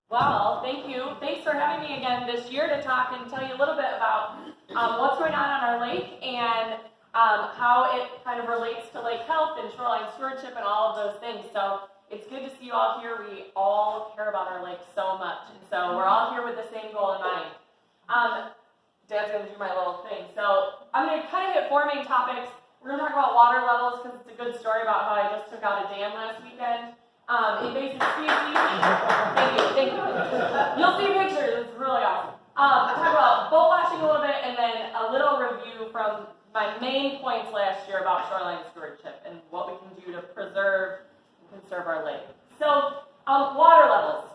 Well, thank you. Thanks for having me again this year to talk and tell you a little bit about what's going on our lake and how it kind of relates to lake health and shoreline stewardship and all of those things. So it's good to see you all here. We all care about our lake so much, and so we're all here with the same goal in mind. Dad's going to do my little thing. So I'm going to kind of hit 4 main topics. We're going to talk about water levels because it's a good story about how I just took out a dam last weekend. Invasive species. Thank you. You'll see pictures. It's really awesome. I'll talk about boat washing a little bit and then a little review from my main points last year about shoreline stewardship and what we can do to preserve and conserve our lake. So, water levels.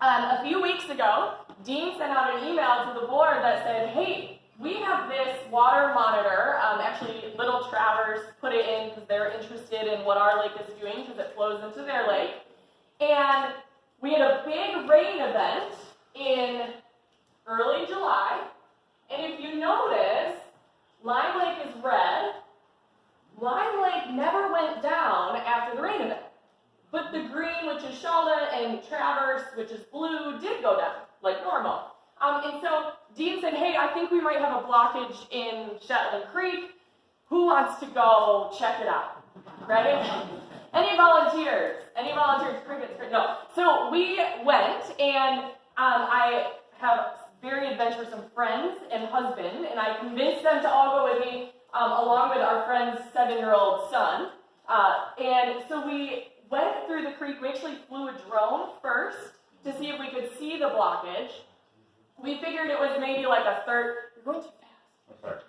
A few weeks ago, Dean sent out an email to the board that said, hey, we have this water monitor. Actually, Little Travers put it in because they're interested in what our lake is doing because it flows into their lake. And we had a big rain event in early July. And if you notice, Lime Lake is red. Lime Lake never went down after the rain event. But the green, which is Sheldon, and Travers, which is blue, did go down like normal. And so Dean said, hey, I think we might have a blockage in Shetland Creek. Who wants to go check it out? Right? Any volunteers? Any volunteers? Crickets? No. So we went, and I have very adventuresome friends and husband, and I convinced them to all go with me, along with our friend's 7-year-old son. And so we went through the creek. We actually flew a drone first to see if we could see the blockage. We figured it was maybe like a third. You're going too fast.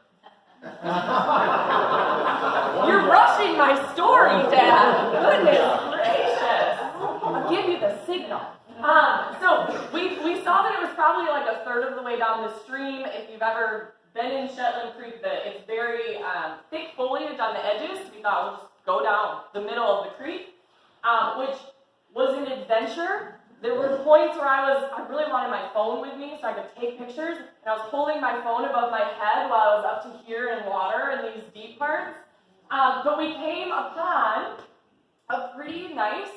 You're rushing my story, Dad. Goodness gracious. I'll give you the signal. So we saw that it was probably like a third of the way down the stream. If you've ever been in Shetland Creek, it's very thick foliage on the edges. We thought we'll just go down the middle of the creek, which was an adventure. There were points where I really wanted my phone with me so I could take pictures, and I was holding my phone above my head while I was up to here in water in these deep parts. But we came upon a pretty nice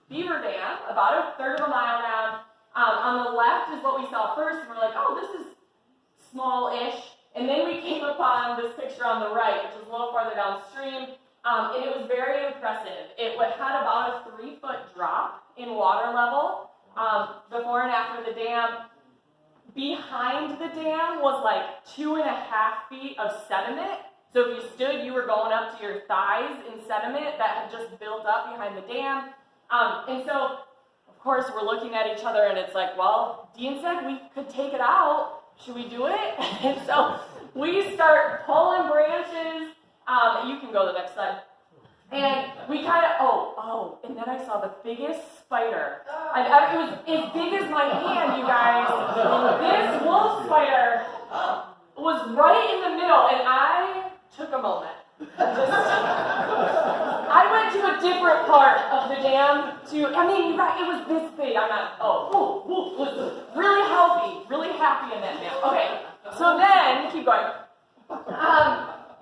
beaver dam, about a third of a mile down. On the left is what we saw first, and we're like, oh, this is small-ish. And then we came upon this picture on the right, which is a little farther downstream, and it was very impressive. It had about a 3-foot drop in water level. Before and after the dam. Behind the dam was like 2.5 feet of sediment. So if you stood, you were going up to your thighs in sediment that had just built up behind the dam. And so, of course, we're looking at each other and it's like, well, Dean said we could take it out. Should we do it? And so we start pulling branches. You can go to the next slide. And we kind of, and then I saw the biggest spider. It was as big as my hand, you guys. This wolf spider was right in the middle, and I took a moment. I went to a different part of the dam it was this big. I'm not, was really healthy, really happy in that dam. Okay, so then, keep going.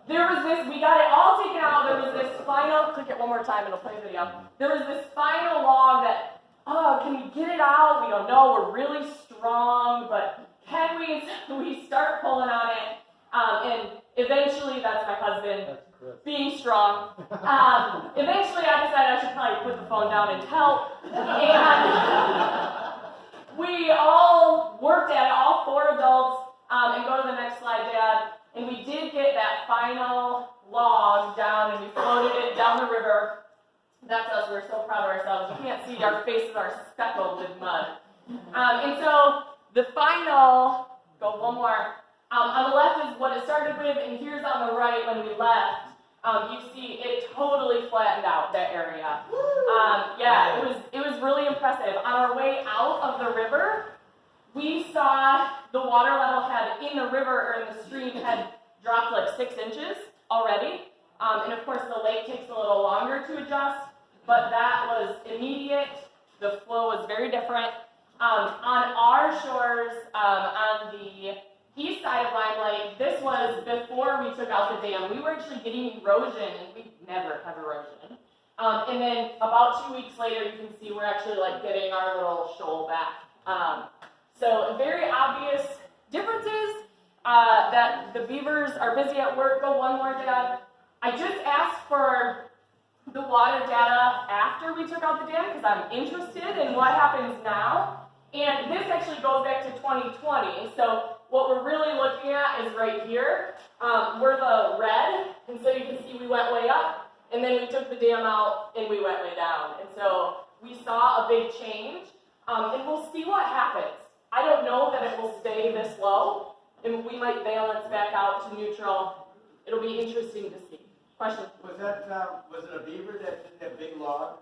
There was this, we got it all taken out, there was this final, click it one more time, it'll play a video. There was this final log that, can we get it out? We don't know, we're really strong, but can we? So we start pulling on it, and eventually, that's my husband being strong. Eventually, I decided I should probably put the phone down and help, and we all worked at it, all 4 adults, and go to the next slide, Dad. And we did get that final log down, and we floated it down the river. That's us. We're so proud of ourselves. You can't see, our faces are speckled with mud. And so the final, go one more. On the left is what it started with, and here's on the right when we left. You see it totally flattened out, that area. It was really impressive. On our way out of the river, we saw the water level in the river or in the stream had dropped like 6 inches already. And of course the lake takes a little longer to adjust, but that was immediate. The flow was very different. On our shores, on the east side of Lime Lake, this was before we took out the dam. We were actually getting erosion, and we never have erosion. And then about 2 weeks later, you can see we're actually like getting our little shoal back So very obvious differences. That the beavers are busy at work. Go one more data. I just asked for the water data after we took out the dam because I'm interested in what happens now. And this actually goes back to 2020. So what we're really looking at is right here. We're the red, and so you can see we went way up, and then we took the dam out and we went way down. And so we saw a big change, and we'll see what happens. I don't know that it will stay this low. And we might balance back out to neutral. It'll be interesting to see. Question? Was it a beaver that did that big log?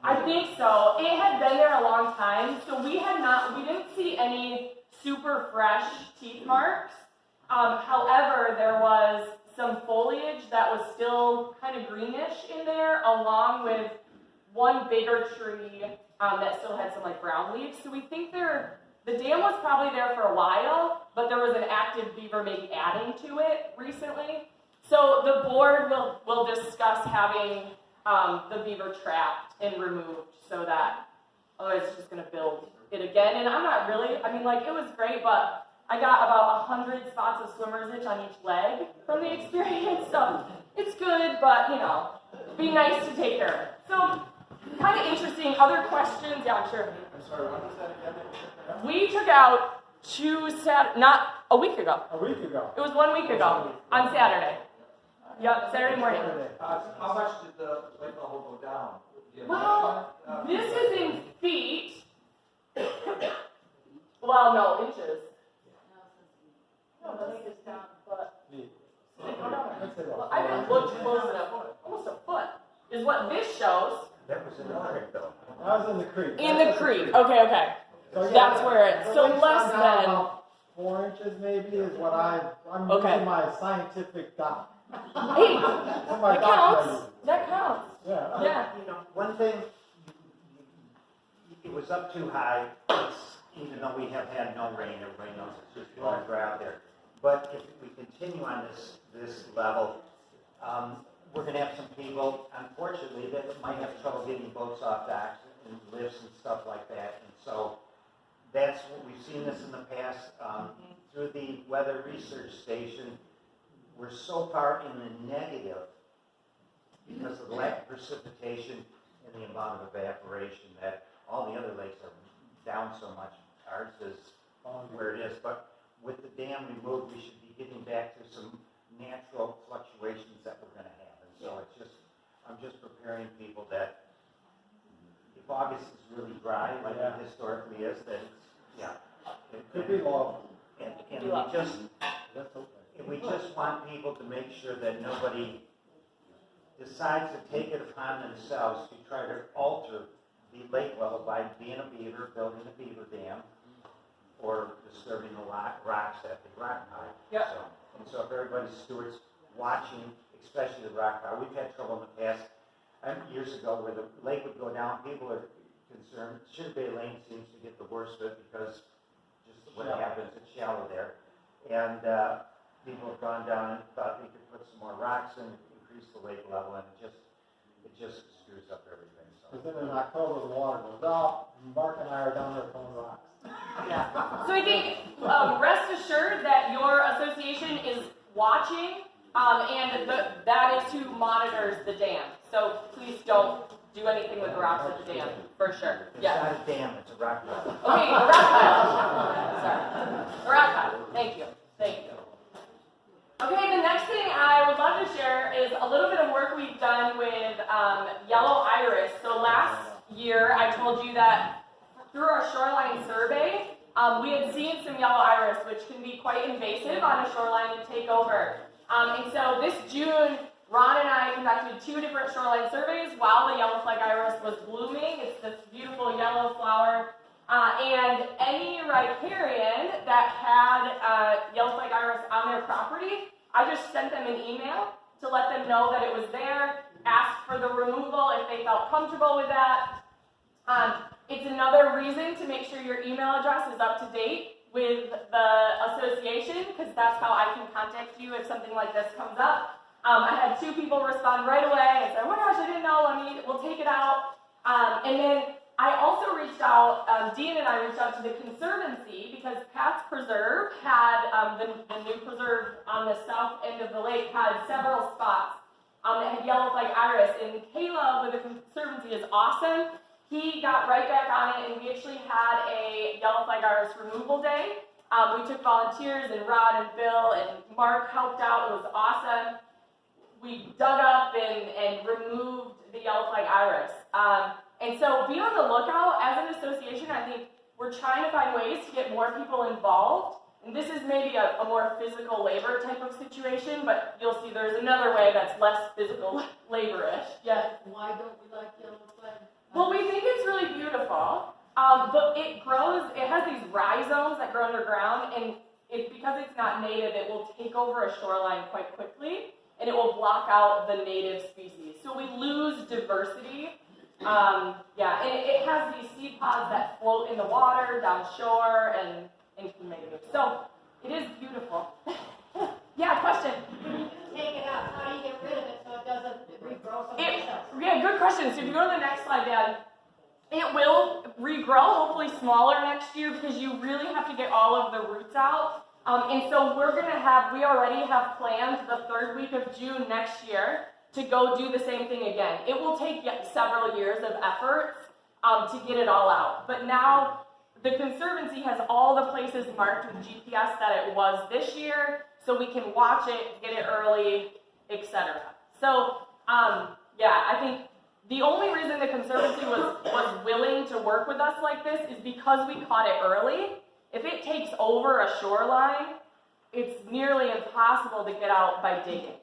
I think so. It had been there a long time, so we didn't see any super fresh teeth marks. However, there was some foliage that was still kind of greenish in there, along with one bigger tree that still had some like brown leaves. So we think the dam was probably there for a while, but there was an active beaver maybe adding to it recently. So the board will discuss having the beaver trapped and removed so that otherwise it's just going to build it again. And I'm not really, it was great, but I got about 100 spots of swimmer's itch on each leg from the experience. So it's good, but it'd be nice to take care of it. So kind of interesting. Other questions? Yeah, I'm sure. I'm sorry, when was that again? We took out not a week ago. A week ago. It was 1 week ago on Saturday. Yep, Saturday morning. How much did the lake level go down? Well, this is in feet. Well, no, inches. No, the lake is down, but I haven't looked close enough. Almost a foot is what this shows. That was in the creek, though. I was in the creek. In the creek. Okay. So, yeah, that's where it's. So less than about 4 inches, maybe, is what I'm using my scientific dot. Hey, that counts. That counts. Yeah. Yeah. One thing, it was up too high, even though we have had no rain, everybody knows it's just water out there. But if we continue on this level, we're going to have some people, unfortunately, that might have trouble getting boats off docks and lifts and stuff like that. And so that's what we've seen this in the past. Through the Weather Research Station, we're so far in the negative because of the lack of precipitation and the amount of evaporation that all the other lakes are down so much. Ours is where it is. But with the dam removed, we should be getting back to some natural fluctuations that we're going to have. And so I'm just preparing people that if August is really dry, like it historically is, that it Could be low. And we just want people to make sure that nobody decides to take it upon themselves to try to alter the lake level by being a beaver, building a beaver dam, or disturbing the rocks at the rock pile. Yep. So if everybody's stewards watching, especially the rock pile, we've had trouble in the past years ago where the lake would go down. People are concerned. Sugar Bay Lane seems to get the worst of it because just what happens, it's shallow there. And people have gone down and thought they could put some more rocks in, increase the lake level, and it just screws up everything. Because then in October the water goes out, and Mark and I are down there throwing rocks. Yeah. So I think rest assured that your association is watching, and that is who monitors the dam. So please don't do anything with the rocks at the dam, for sure. It's not a dam, it's a rock pile. Okay, a rock pile. Sorry. A rock pile. Thank you. Thank you. Okay, the next thing I would love to share is a little bit of work we've done with yellow iris. So last year I told you that through our shoreline survey, we had seen some yellow iris, which can be quite invasive on a shoreline and take over. And so this June, Ron and I conducted 2 different shoreline surveys while the yellow flag iris was blooming. It's this beautiful yellow flower. And any riparian that had yellow flag iris on their property, I just sent them an email to let them know that it was there, asked for the removal if they felt comfortable with that. It's another reason to make sure your email address is up to date with the association, because that's how I can contact you if something like this comes up. I had 2 people respond right away and say, oh my gosh, I didn't know, we'll take it out. And then I also reached out, Dean and I reached out to the Conservancy because Pat's Preserve had, the new preserve on the south end of the lake had several spots that had yellow flag iris, and Caleb with the Conservancy is awesome. He got right back on it, and we actually had a yellow flag iris removal day. We took volunteers, and Rod and Bill and Mark helped out. It was awesome. We dug up and removed the yellow flag iris. And so be on the lookout. As an association, I think we're trying to find ways to get more people involved. And this is maybe a more physical labor type of situation, but you'll see there's another way that's less physical labor-ish. Yeah. Why don't we like yellow flag? Well, we think it's really beautiful, but it grows, it has these rhizomes that grow underground, and because it's not native, it will take over a shoreline quite quickly, and it will block out the native species. So we lose diversity. Yeah, and it has these seed pods that float in the water, down shore, and can make it. So it is beautiful. Yeah, question? When you do take it out, how do you get rid of it so it doesn't regrow someplace else? Yeah, good question. So if you go to the next slide, Dad, it will regrow, hopefully smaller next year, because you really have to get all of the roots out. And so we already have planned the third week of June next year to go do the same thing again. It will take several years of efforts to get it all out. But now the Conservancy has all the places marked with GPS that it was this year, so we can watch it, get it early, etc. So, yeah, I think the only reason the Conservancy was willing to work with us like this is because we caught it early. If it takes over a shoreline, it's nearly impossible to get out by digging.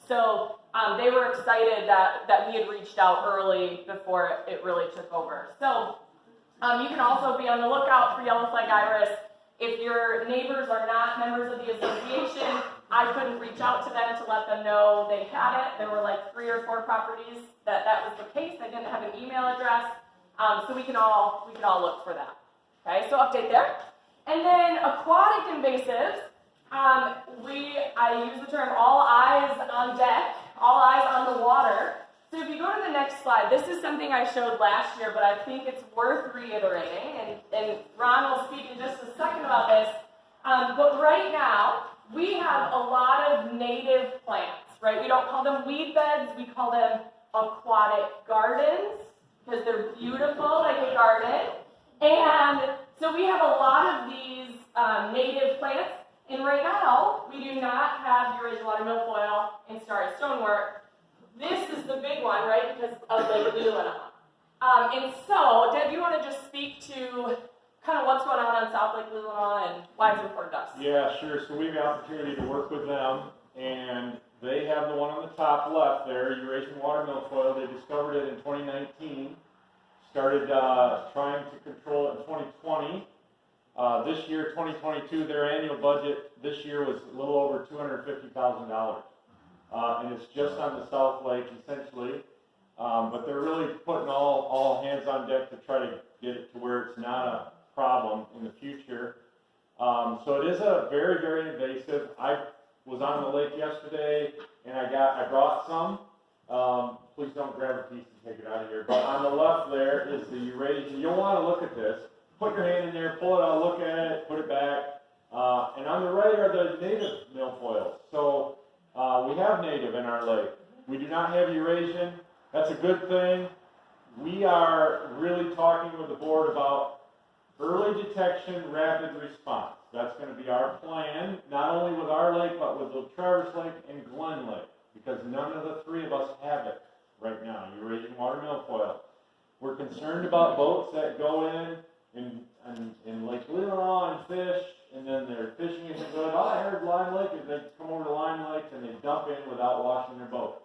So they were excited that we had reached out early before it really took over. So you can also be on the lookout for yellow flag iris. If your neighbors are not members of the association, I couldn't reach out to them to let them know they had it. There were like 3 or 4 properties that was the case. I didn't have an email address, so we can all look for that. Okay, so update there. And then aquatic invasives. I use the term all eyes on deck, all eyes on the water. So if you go to the next slide, this is something I showed last year, but I think it's worth reiterating, and Ron will speak in just a second about this. But right now, we have a lot of native plants, right? We don't call them weed beds, we call them aquatic gardens, because they're beautiful like a garden. And so we have a lot of these native plants, and right now, we do not have Eurasian water milfoil and starry stonewort. This is the big one, right, because of the Lulana. And so, Deb, you want to just speak to kind of what's going on South Lake Lulana and why it's important to us? Yeah, sure. So we have the opportunity to work with them, and they have the one on the top left there, Eurasian water milfoil. They discovered it in 2019, started trying to control it in 2020. This year, 2022, their annual budget this year was a little over $250,000. And it's just on the South Lake, essentially. But they're really putting all hands on deck to try to get it to where it's not a problem in the future. So it is a very, very invasive. I was on the lake yesterday, and I brought some. Please don't grab a piece and take it out of here. But on the left there is the Eurasian. You'll want to look at this. Put your hand in there, pull it out, look at it, put it back. And on the right are the native milfoils. So we have native in our lake. We do not have Eurasian. That's a good thing. We are really talking with the board about early detection, rapid response. That's going to be our plan, not only with our lake, but with the Traverse Lake and Glen Lake, because none of the 3 of us have it right now, Eurasian water milfoil. We're concerned about boats that go in Lake Leelanau and fish, and then their fishing isn't good. Oh, I heard Lime Lake, and they come over to Lime Lake and they dump in without washing their boat.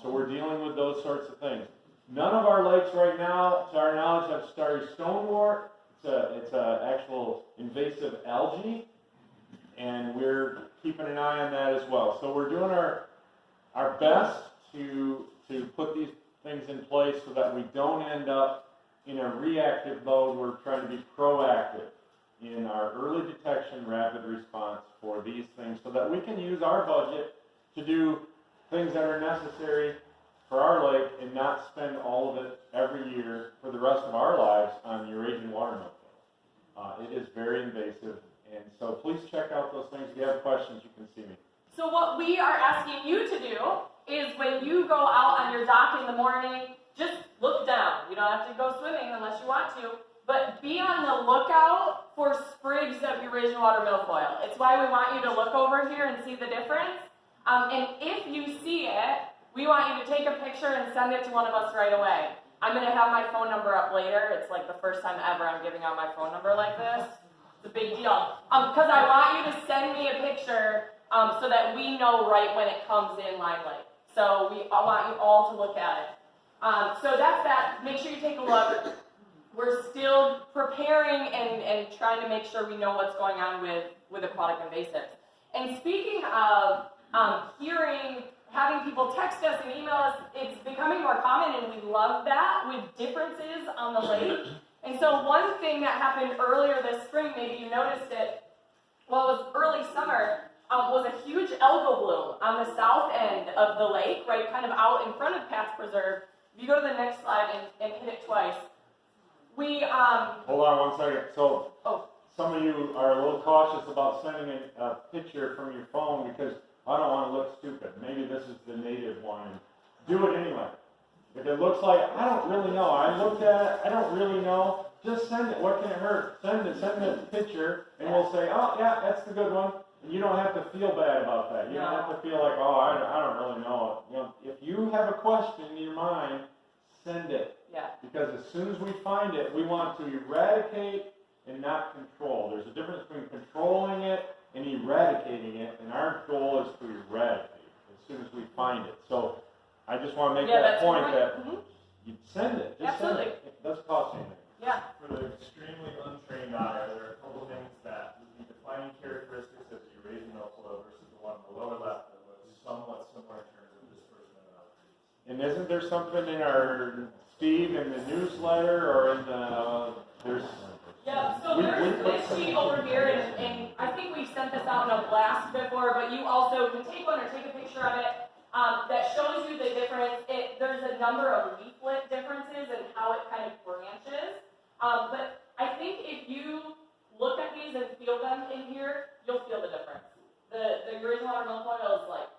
So we're dealing with those sorts of things. None of our lakes right now, to our knowledge, have starry stonewort. It's a actual invasive algae, and we're keeping an eye on that as well. So we're doing our best to put these things in place so that we don't end up in a reactive mode. We're trying to be proactive in our early detection, rapid response for these things so that we can use our budget to do things that are necessary for our lake and not spend all of it every year for the rest of our lives on Eurasian water milfoil. It is very invasive, and so please check out those things. If you have questions, you can see me. So what we are asking you to do is when you go out on your dock in the morning, just look down. You don't have to go swimming unless you want to, but be on the lookout for sprigs of Eurasian water milfoil. It's why we want you to look over here and see the difference. And if you see it, we want you to take a picture and send it to one of us right away. I'm going to have my phone number up later. It's like the first time ever I'm giving out my phone number like this. It's a big deal. Because I want you to send me a picture so that we know right when it comes in Line Lake. So I want you all to look at it. So that's that. Make sure you take a look. We're still preparing and trying to make sure we know what's going on with aquatic invasives. And speaking of having people text us and email us, it's becoming more common, and we love that, with differences on the lake. And so one thing that happened earlier this spring, maybe you noticed it, well, it was early summer, was a huge algal bloom on the south end of the lake, right, kind of out in front of Pat's Preserve. If you go to the next slide and hit it twice, Hold on 1 second. So some of you are a little cautious about sending a picture from your phone because I don't want to look stupid. Maybe this is the native one. Do it anyway. If it looks like, I don't really know, I looked at it, I don't really know, just send it. What can it hurt? Send the picture, and we'll say, oh, yeah, that's the good one. And you don't have to feel bad about that. You don't have to feel like, oh, I don't really know. You know, if you have a question in your mind, send it. Yeah. Because as soon as we find it, we want to eradicate and not control. There's a difference between controlling it and eradicating it, and our goal is to eradicate as soon as we find it. So I just want to make that point that you send it. Just Absolutely. send it. It doesn't cost anything. Yeah. For the extremely untrained eye, there are a couple things that would be defining characteristics of the Eurasian milfoil versus the one on the lower left that looks somewhat similar in terms of disbursement and outreach. And isn't there something in our Steve in the newsletter or in the Yeah, so there's this sheet over here, and I think we've sent this out in a blast before, but you also can take one or take a picture of it that shows you the difference. There's a number of leaflet differences and how it kind of branches. But I think if you look at these and feel them in here, you'll feel the difference. The Eurasian water milfoil is like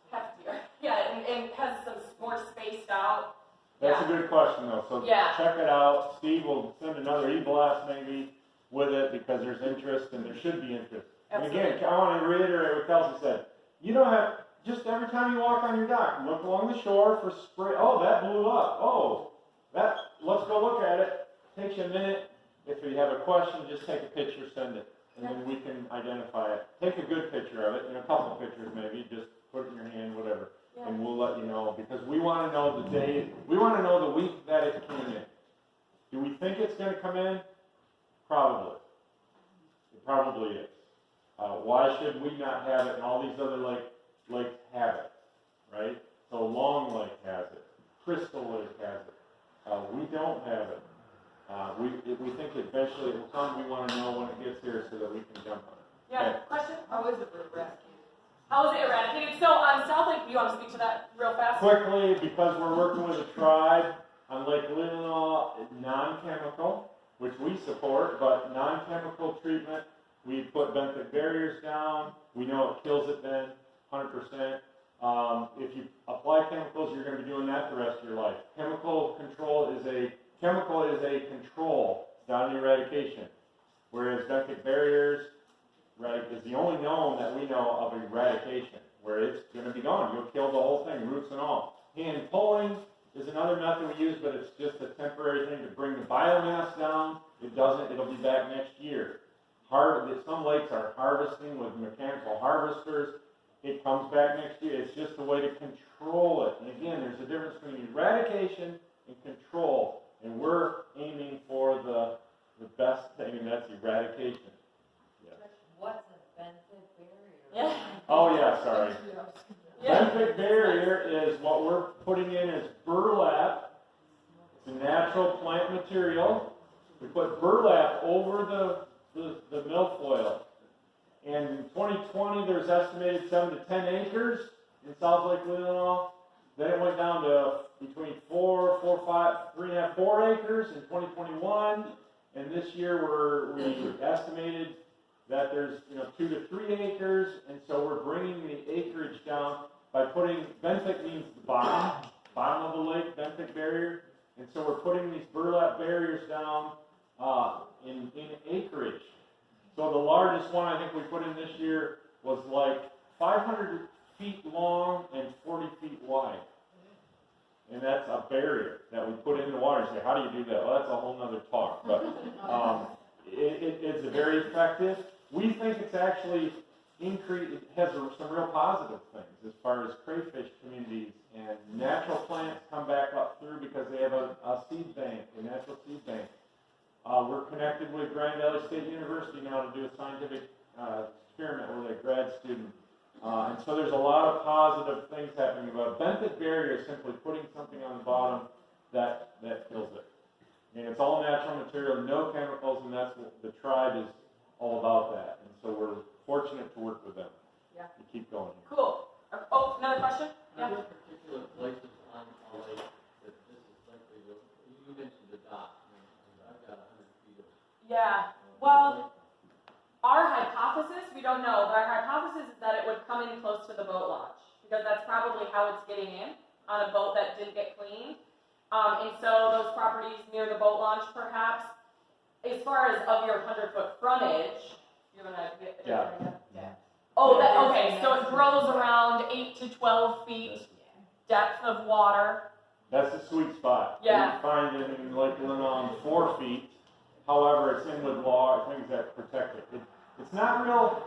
heftier. Yeah, and has some more spaced out. That's a good question, though. So check it out. Steve will send another e-blast maybe with it because there's interest, and there should be interest. Absolutely. And again, I want to reiterate what Kelsey said. You don't have, just every time you walk on your dock, look along the shore for spray. Oh, that blew up. Oh, let's go look at it. Takes you a minute. If you have a question, just take a picture, send it, and then we can identify it. Take a good picture of it, and a couple pictures maybe. Just put it in your hand, whatever. And we'll let you know, because we want to know the day, we want to know the week that it came in. Do we think it's going to come in? Probably. It probably is. Why should we not have it and all these other lakes have it, right? So Long Lake has it. Crystal Lake has it. We don't have it. We think eventually it will come. We want to know when it gets here so that we can jump on it. Yeah, Okay. question? How is it eradicated? How is it eradicated? So on South Lake, do you want to speak to that real fast? Quickly, because we're working with a tribe on Lake Leelanau, non-chemical, which we support, but non-chemical treatment. We put benthic barriers down. We know it kills it then, 100%. If you apply chemicals, you're going to be doing that the rest of your life. Chemical is a control, it's not an eradication. Whereas benthic barriers, right, is the only known that we know of eradication, where it's going to be gone. You'll kill the whole thing, roots and all. Hand pulling is another method we use, but it's just a temporary thing to bring the biomass down. It'll be back next year. Some lakes are harvesting with mechanical harvesters. It comes back next year. It's just a way to control it. And again, there's a difference between eradication and control. And we're aiming for the best thing, and that's eradication. What's a benthic barrier? Yeah. Oh yeah, sorry. Benthic barrier is what we're putting in as burlap. It's a natural plant material. We put burlap over the milfoil. And in 2020, there's estimated 7 to 10 acres in South Lake Leelanau then it went down to between 4 acres in 2021, and this year we estimated that there's 2 to 3 acres, and so we're bringing the acreage down by putting, benthic means the bottom of the lake, benthic barrier, and so we're putting these burlap barriers down in acreage. So the largest one I think we put in this year was like 500 feet long and 40 feet wide. And that's a barrier that we put in the water. You say, how do you do that? Well, that's a whole nother talk, but it's very effective. We think it's actually it has some real positive things as far as crayfish communities and natural plants come back up through because they have a seed bank, a natural seed bank. We're connected with Grand Valley State University now to do a scientific experiment with a grad student. And so there's a lot of positive things happening about it. Benthic barrier is simply putting something on the bottom that kills it. I mean, it's all natural material, no chemicals, and that's what the tribe is all about that. And so we're fortunate to work with them. Yeah. To keep going here. Cool. Oh, another question? Are there particular places on the lake that this is likely to, you mentioned the dock, I've got 100 feet of. Yeah. Well, our hypothesis, we don't know, but our hypothesis is that it would come in close to the boat launch because that's probably how it's getting in on a boat that didn't get cleaned. And so those properties near the boat launch, perhaps, as far as of your 100-foot frontage, you're gonna get. Yeah. Oh, okay. So it grows around 8 to 12 feet depth of water. That's the sweet spot. Yeah. We find it in Lake Lenon 4 feet. However, it's in with things that protect it. It's not real,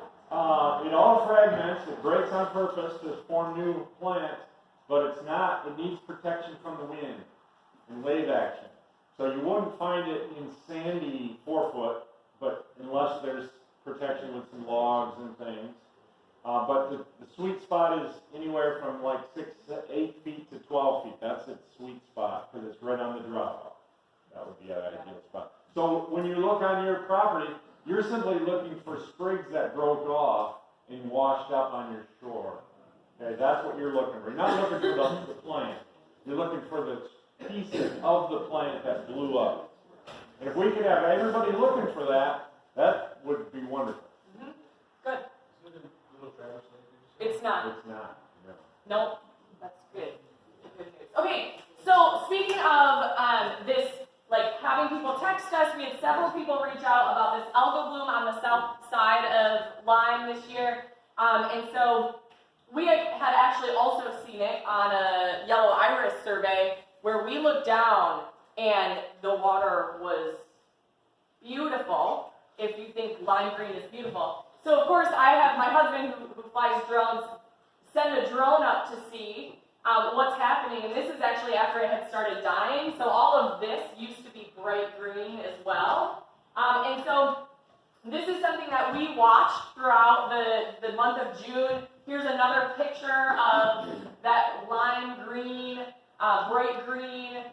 it all fragments, it breaks on purpose to form new plants, but it needs protection from the wind and wave action. So you wouldn't find it in sandy 4 foot, but unless there's protection with some logs and things. But the sweet spot is anywhere from like 6 to 8 feet to 12 feet. That's its sweet spot because it's right on the drop. That would be an ideal spot. So when you look on your property, you're simply looking for sprigs that broke off and washed up on your shore. Okay, that's what you're looking for. You're not looking for the plant. You're looking for the pieces of the plant that blew up. And if we could have everybody looking for that, that would be wonderful. Mm-hmm. Good. It's not. It's not. No. Nope. That's good. Good news. Okay, so speaking of this, like having people text us, we had several people reach out about this algal bloom on the south side of Lyme this year. And so we had actually also seen it on a yellow iris survey where we looked down and the water was beautiful, if you think lime green is beautiful. So of course I have my husband who flies drones send a drone up to see what's happening, and this is actually after it had started dying, so all of this used to be bright green as well. And so this is something that we watched throughout the month of June. Here's another picture of that lime green, bright green,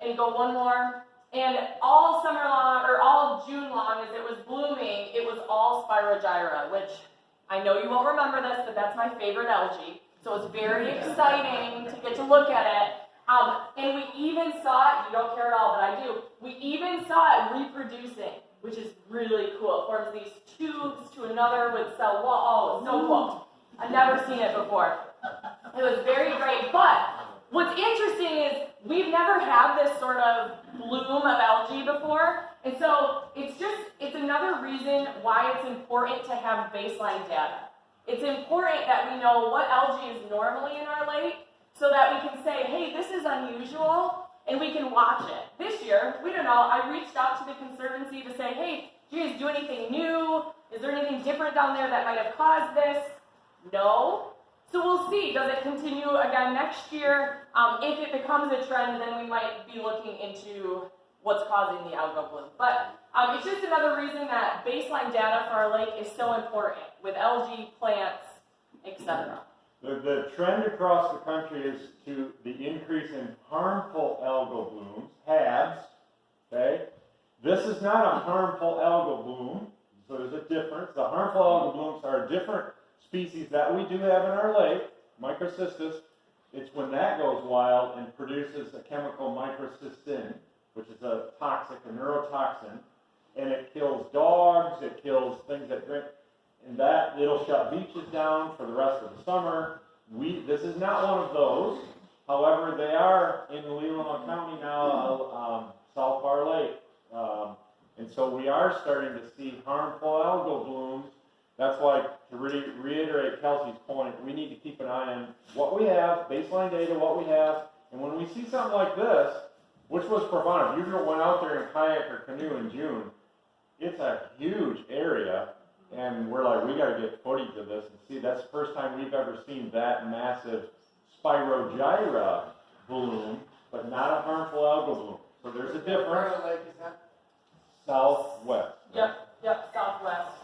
and go one more. And all summer long, or all June long, as it was blooming, it was all Spirogyra, which I know you won't remember this, but that's my favorite algae. So it's very exciting to get to look at it. And we even saw it, you don't care at all, but I do, we even saw it reproducing, which is really cool. It forms these tubes to another with cell wall. Oh, it's so cool. I've never seen it before. It was very great, but what's interesting is we've never had this sort of bloom of algae before, and so it's another reason why it's important to have baseline data. It's important that we know what algae is normally in our lake so that we can say, hey, this is unusual, and we can watch it. This year, we don't know, I reached out to the Conservancy to say, hey, do you guys do anything new? Is there anything different down there that might have caused this? No. So we'll see. Does it continue again next year? If it becomes a trend, then we might be looking into what's causing the algal bloom. But it's just another reason that baseline data for our lake is so important with algae, plants, etc. The trend across the country is to the increase in harmful algal blooms, HABs, okay? This is not a harmful algal bloom, so there's a difference. The harmful algal blooms are a different species that we do have in our lake, Microcystis, It's when that goes wild and produces a chemical microcystin, which is a toxic, a neurotoxin, and it kills dogs, it kills things that drink, and that it'll shut beaches down for the rest of the summer. This is not one of those. However, they are in Leelanau County now, South Bar Lake. And so we are starting to see harmful algal blooms. That's why, to reiterate Kelsey's point, we need to keep an eye on what we have, baseline data, what we have, and when we see something like this, which was profound. If you went out there in kayak or canoe in June, it's a huge area, and we're like, we got to get footage of this and see. That's the first time we've ever seen that massive spirogyra bloom, but not a harmful algal bloom. So there's a difference. Where the lake is that? Southwest. Yep, southwest.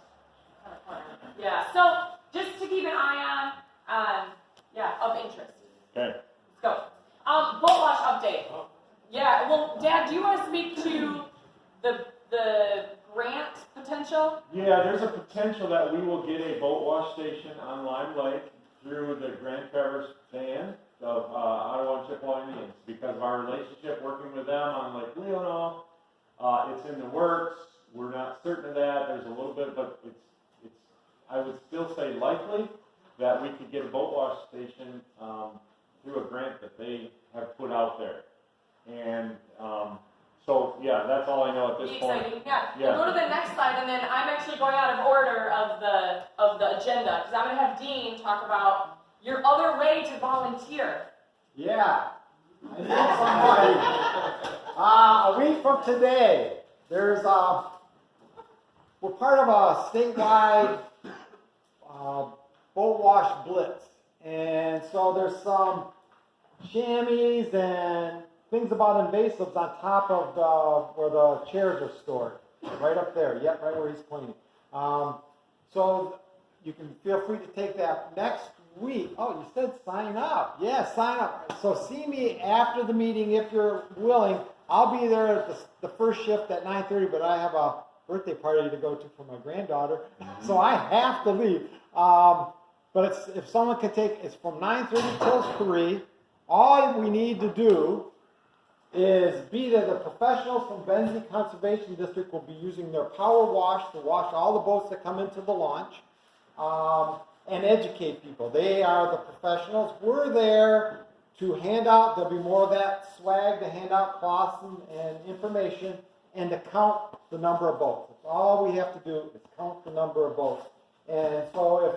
Kind of corner. Yeah, so just to keep an eye on, of interest. Okay. Let's go. Boat wash update. Yeah, well, Dad, do you want to speak to the grant potential? Yeah, there's a potential that we will get a boat wash station on Lime Lake through the Grand Traverse Band of Ottawa and Chippewa Indians because of our relationship working with them on Lake Leelanau. It's in the works. We're not certain of that. There's a little bit, but it's I would still say likely that we could get a boat wash station through a grant that they have put out there. And so, yeah, that's all I know at this point. Exciting, yeah. Yeah. We'll go to the next slide, and then I'm actually going out of order of the agenda because I'm going to have Dean talk about your other way to volunteer. Yeah. I need somebody. A week from today, we're part of a statewide boat wash Blitz. And so there's some chamois and things about invasives on top of where the chairs are stored. Right up there, yep, right where he's pointing. So you can feel free to take that next week. Oh, you said sign up. Yeah, sign up. So see me after the meeting if you're willing. I'll be there at the first shift at 9:30, but I have a birthday party to go to for my granddaughter, so I have to leave. But if someone can take, it's from 9:30 till 3. All we need to do is be there. The professionals from Benzie Conservation District will be using their power wash to wash all the boats that come into the launch and educate people. They are the professionals. We're there to hand out, there'll be more of that swag to hand out cloths and information and to count the number of boats. That's all we have to do is count the number of boats. And so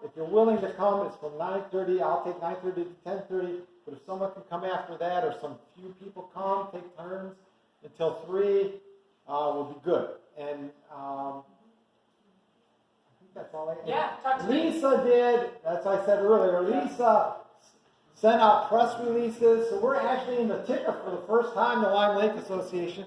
if you're willing to come, it's from 9:30, I'll take 9:30 to 10:30, but if someone can come after that or some few people come, take turns until 3, will be good. And I think that's all I have. Yeah, talk to me. Lisa did, as I said earlier, Lisa sent out press releases, so we're actually in the ticker for the first time, the Lime Lake Association.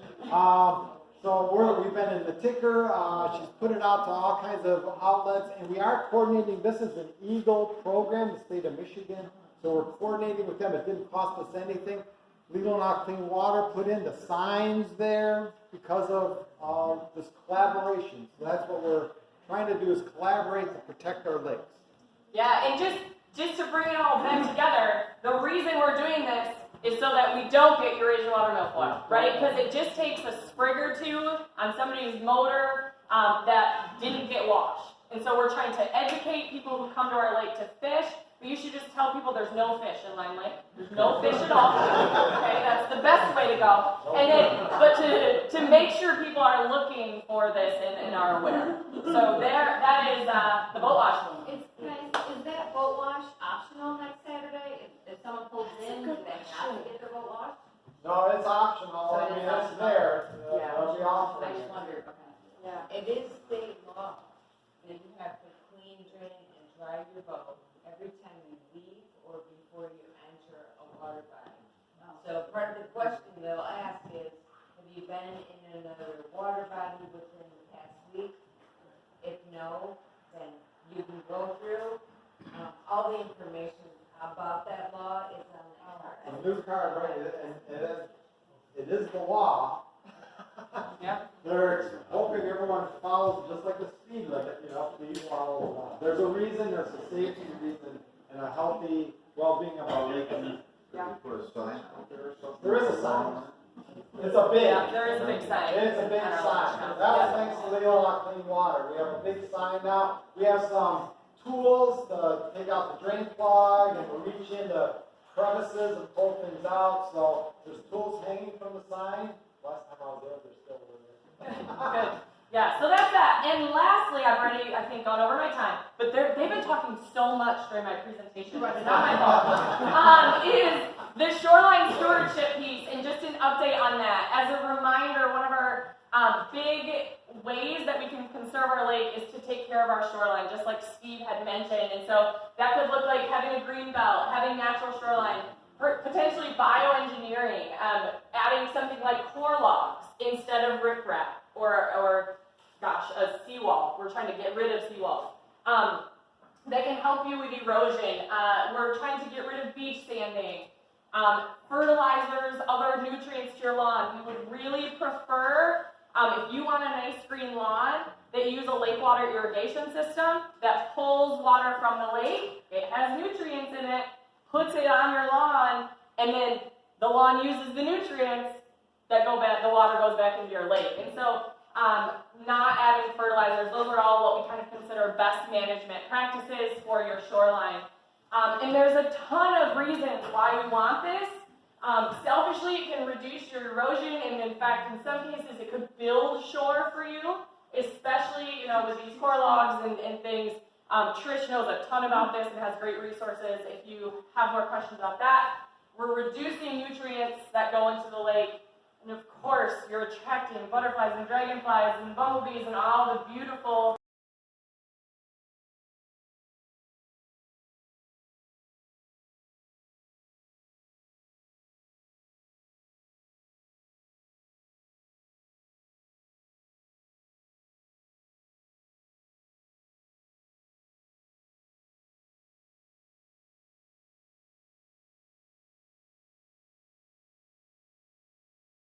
So we've been in the ticker. She's put it out to all kinds of outlets, and we are coordinating. This is an EAGLE program, the state of Michigan. So we're coordinating with them. It didn't cost us anything. Leelanau Clean Water put in the signs there because of this collaboration. So that's what we're trying to do is collaborate to protect our lakes. Yeah, and just to bring it all back together, the reason we're doing this is so that we don't get Eurasian water milfoil, right? Because it just takes a sprig or two on somebody's motor that didn't get washed. And so we're trying to educate people who come to our lake to fish, but you should just tell people there's no fish in Lime Lake. There's no fish at all. Okay, that's the best way to go. And then, but to make sure people are looking for this and are aware. So that is the boat wash. Is that boat wash optional next Saturday? If someone pulls in, do they have to get their boat washed? No, it's optional. I mean, it's there. Yeah. It'll be offered. I just wondered, Yeah. it is state law that you have to clean, drain, and dry your boat every time you leave or before you enter a water body. So part of the question they'll ask is, have you been in another water body within the past week? If no, then you can go through. All the information about that law is on the A new card, right? And it is the law. Yep. They're hoping everyone follows just like the speed limit, please follow the law. There's a reason, there's a safety reason, and a healthy well-being of our lake. Yeah. Put a sign out there or something? There is a sign. It's a big. Yeah, there is a big sign. It's a big sign. That was thanks to Leola Clean Water. We have a big sign now. We have some tools to take out the drain plug and to reach into crevices and pull things out. So there's tools hanging from the sign. Last time I was there, they're still there. Good. Yeah, so that's that. And lastly, I've already, I think, gone over my time, but they've been talking so much during my presentation, it's not my fault, is the shoreline stewardship piece, and just an update on that. As a reminder, one of our big ways that we can conserve our lake is to take care of our shoreline, just like Steve had mentioned. And so that could look like having a green belt, having natural shoreline, potentially bioengineering, adding something like core logs instead of riprap, or gosh, a seawall. We're trying to get rid of seawalls. That can help you with erosion. We're trying to get rid of beach sanding. Fertilizers, other nutrients to your lawn. We would really prefer, if you want a nice green lawn, that you use a lake water irrigation system that pulls water from the lake. It has nutrients in it, puts it on your lawn, and then the lawn uses the nutrients that go back, the water goes back into your lake. And so, not adding fertilizers, those are all what we kind of consider best management practices for your shoreline. And there's a ton of reasons why we want this. Selfishly, it can reduce your erosion, and in fact, in some cases, it could build shore for you, especially, with these core logs and things. Trish knows a ton about this and has great resources if you have more questions about that. We're reducing nutrients that go into the lake. And of course, you're attracting butterflies and dragonflies and bumblebees and all the beautiful